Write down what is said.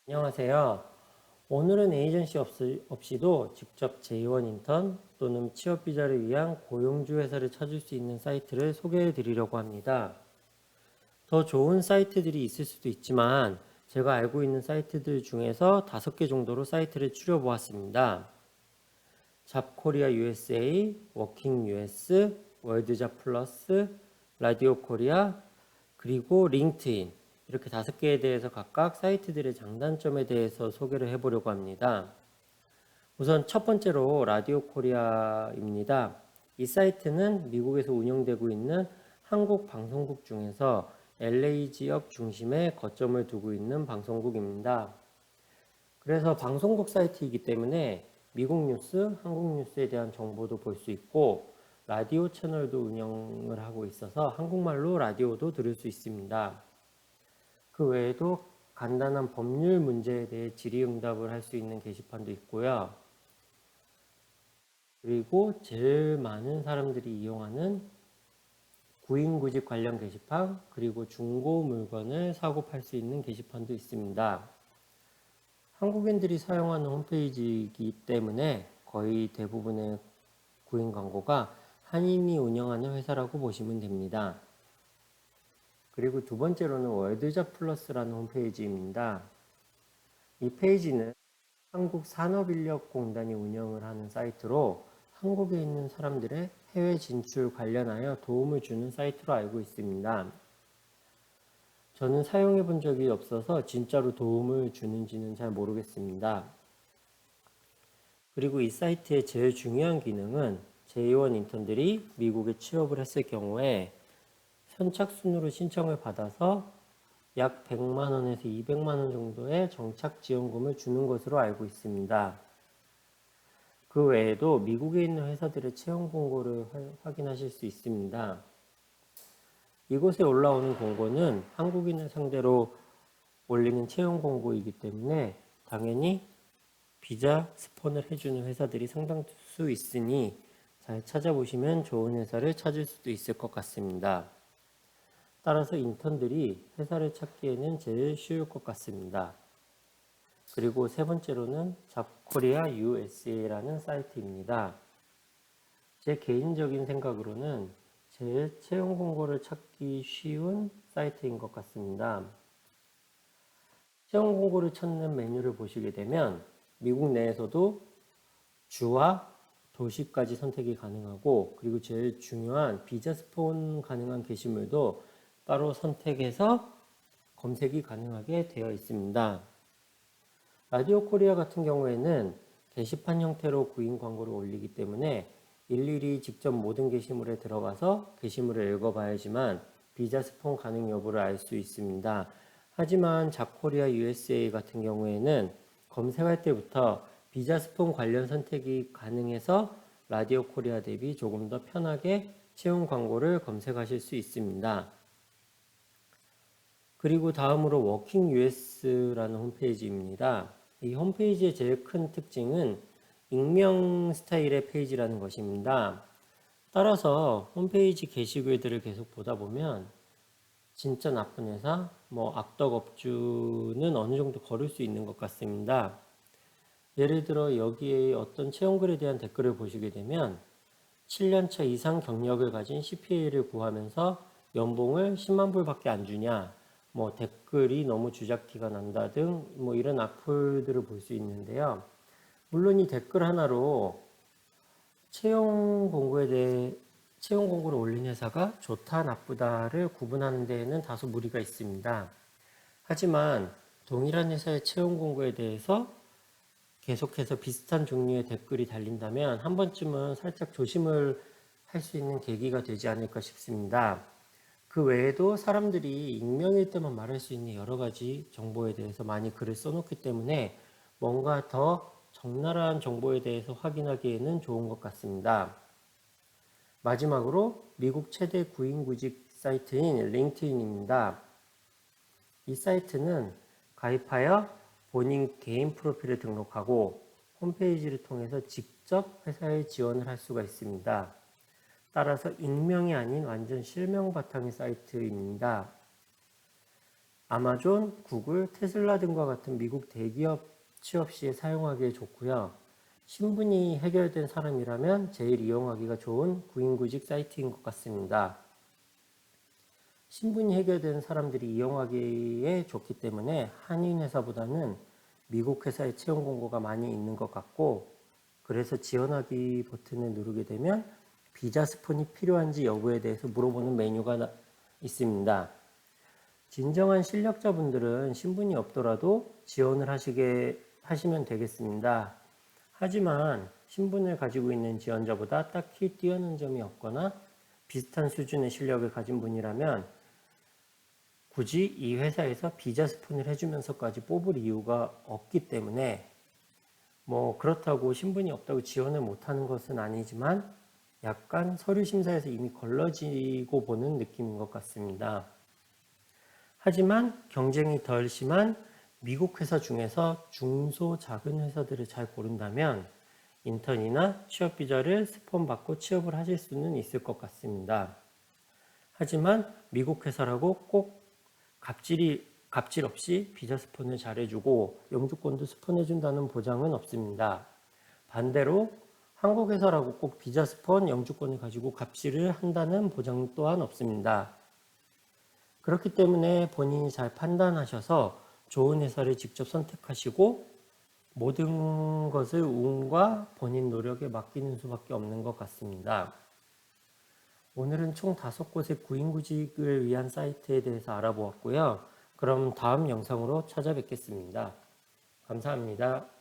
안녕하세요. 오늘은 에이전시 없이도 직접 J1 인턴 또는 취업 비자를 위한 고용주 회사를 찾을 수 있는 사이트를 소개해 드리려고 합니다. 더 좋은 사이트들이 있을 수도 있지만 제가 알고 있는 사이트들 중에서 5개 정도로 사이트를 추려 보았습니다. 잡코리아 USA, 워킹 US, 월드잡 플러스, 라디오 코리아, 그리고 링크드인 이렇게 5개에 대해서 각각 사이트들의 장단점에 대해서 소개를 해보려고 합니다. 우선 첫 번째로 라디오 코리아입니다. 이 사이트는 미국에서 운영되고 있는 한국 방송국 중에서 LA 지역 중심에 거점을 두고 있는 방송국입니다. 그래서 방송국 사이트이기 때문에 미국 뉴스, 한국 뉴스에 대한 정보도 볼 수 있고 라디오 채널도 운영을 하고 있어서 한국말로 라디오도 들을 수 있습니다. 그 외에도 간단한 법률 문제에 대해 질의응답을 할 수 있는 게시판도 있고요. 그리고 제일 많은 사람들이 이용하는 구인구직 관련 게시판, 그리고 중고 물건을 사고 팔 수 있는 게시판도 있습니다. 한국인들이 사용하는 홈페이지이기 때문에 거의 대부분의 구인 광고가 한인이 운영하는 회사라고 보시면 됩니다. 그리고 두 번째로는 월드잡 플러스라는 홈페이지입니다. 이 페이지는 한국산업인력공단이 운영을 하는 사이트로 한국에 있는 사람들의 해외 진출 관련하여 도움을 주는 사이트로 알고 있습니다. 저는 사용해 본 적이 없어서 진짜로 도움을 주는지는 잘 모르겠습니다. 그리고 이 사이트의 제일 중요한 기능은 J1 인턴들이 미국에 취업을 했을 경우에 선착순으로 신청을 받아서 약 100만 원에서 200만 원 정도의 정착 지원금을 주는 것으로 알고 있습니다. 그 외에도 미국에 있는 회사들의 채용 공고를 확인하실 수 있습니다. 이곳에 올라오는 공고는 한국인을 상대로 올리는 채용 공고이기 때문에 당연히 비자 스폰을 해주는 회사들이 상당수 있으니 잘 찾아보시면 좋은 회사를 찾을 수도 있을 것 같습니다. 따라서 인턴들이 회사를 찾기에는 제일 쉬울 것 같습니다. 그리고 세 번째로는 잡코리아 USA라는 사이트입니다. 제 개인적인 생각으로는 제일 채용 공고를 찾기 쉬운 사이트인 것 같습니다. 채용 공고를 찾는 메뉴를 보시게 되면 미국 내에서도 주와 도시까지 선택이 가능하고, 그리고 제일 중요한 비자 스폰 가능한 게시물도 따로 선택해서 검색이 가능하게 되어 있습니다. 라디오 코리아 같은 경우에는 게시판 형태로 구인 광고를 올리기 때문에 일일이 직접 모든 게시물에 들어가서 게시물을 읽어봐야지만 비자 스폰 가능 여부를 알 수 있습니다. 하지만 잡코리아 USA 같은 경우에는 검색할 때부터 비자 스폰 관련 선택이 가능해서 라디오 코리아 대비 조금 더 편하게 채용 광고를 검색하실 수 있습니다. 그리고 다음으로 워킹 US라는 홈페이지입니다. 이 홈페이지의 제일 큰 특징은 익명 스타일의 페이지라는 것입니다. 따라서 홈페이지 게시글들을 계속 보다 보면 진짜 나쁜 회사, 악덕 업주는 어느 정도 거를 수 있는 것 같습니다. 예를 들어 여기에 어떤 채용글에 대한 댓글을 보시게 되면 7년차 이상 경력을 가진 CPA를 구하면서 연봉을 10만 불밖에 안 주냐, 댓글이 너무 주작티가 난다 등 이런 악플들을 볼 수 있는데요. 물론 이 댓글 하나로 채용 공고를 올린 회사가 좋다 나쁘다를 구분하는 데에는 다소 무리가 있습니다. 하지만 동일한 회사의 채용 공고에 대해서 계속해서 비슷한 종류의 댓글이 달린다면 한 번쯤은 살짝 조심을 할 수 있는 계기가 되지 않을까 싶습니다. 그 외에도 사람들이 익명일 때만 말할 수 있는 여러 가지 정보에 대해서 많이 글을 써놓기 때문에 뭔가 더 적나라한 정보에 대해서 확인하기에는 좋은 것 같습니다. 마지막으로 미국 최대 구인구직 사이트인 링크드인입니다. 이 사이트는 가입하여 본인 개인 프로필을 등록하고 홈페이지를 통해서 직접 회사에 지원을 할 수가 있습니다. 따라서 익명이 아닌 완전 실명 바탕의 사이트입니다. 아마존, 구글, 테슬라 등과 같은 미국 대기업 취업 시에 사용하기에 좋고요. 신분이 해결된 사람이라면 제일 이용하기가 좋은 구인구직 사이트인 것 같습니다. 신분이 해결된 사람들이 이용하기에 좋기 때문에 한인 회사보다는 미국 회사의 채용 공고가 많이 있는 것 같고, 그래서 지원하기 버튼을 누르게 되면 비자 스폰이 필요한지 여부에 대해서 물어보는 메뉴가 있습니다. 진정한 실력자분들은 신분이 없더라도 지원을 하시면 되겠습니다. 하지만 신분을 가지고 있는 지원자보다 딱히 뛰어난 점이 없거나 비슷한 수준의 실력을 가진 분이라면 굳이 이 회사에서 비자 스폰을 해주면서까지 뽑을 이유가 없기 때문에, 그렇다고 신분이 없다고 지원을 못하는 것은 아니지만 약간 서류 심사에서 이미 걸러지고 보는 느낌인 것 같습니다. 하지만 경쟁이 덜 심한 미국 회사 중에서 중소 작은 회사들을 잘 고른다면 인턴이나 취업 비자를 스폰받고 취업을 하실 수는 있을 것 같습니다. 하지만 미국 회사라고 꼭 갑질 없이 비자 스폰을 잘해주고 영주권도 스폰해준다는 보장은 없습니다. 반대로 한국 회사라고 꼭 비자 스폰, 영주권을 가지고 갑질을 한다는 보장 또한 없습니다. 그렇기 때문에 본인이 잘 판단하셔서 좋은 회사를 직접 선택하시고 모든 것을 운과 본인 노력에 맡기는 수밖에 없는 것 같습니다. 오늘은 총 5곳의 구인구직을 위한 사이트에 대해서 알아보았고요. 그럼 다음 영상으로 찾아뵙겠습니다. 감사합니다.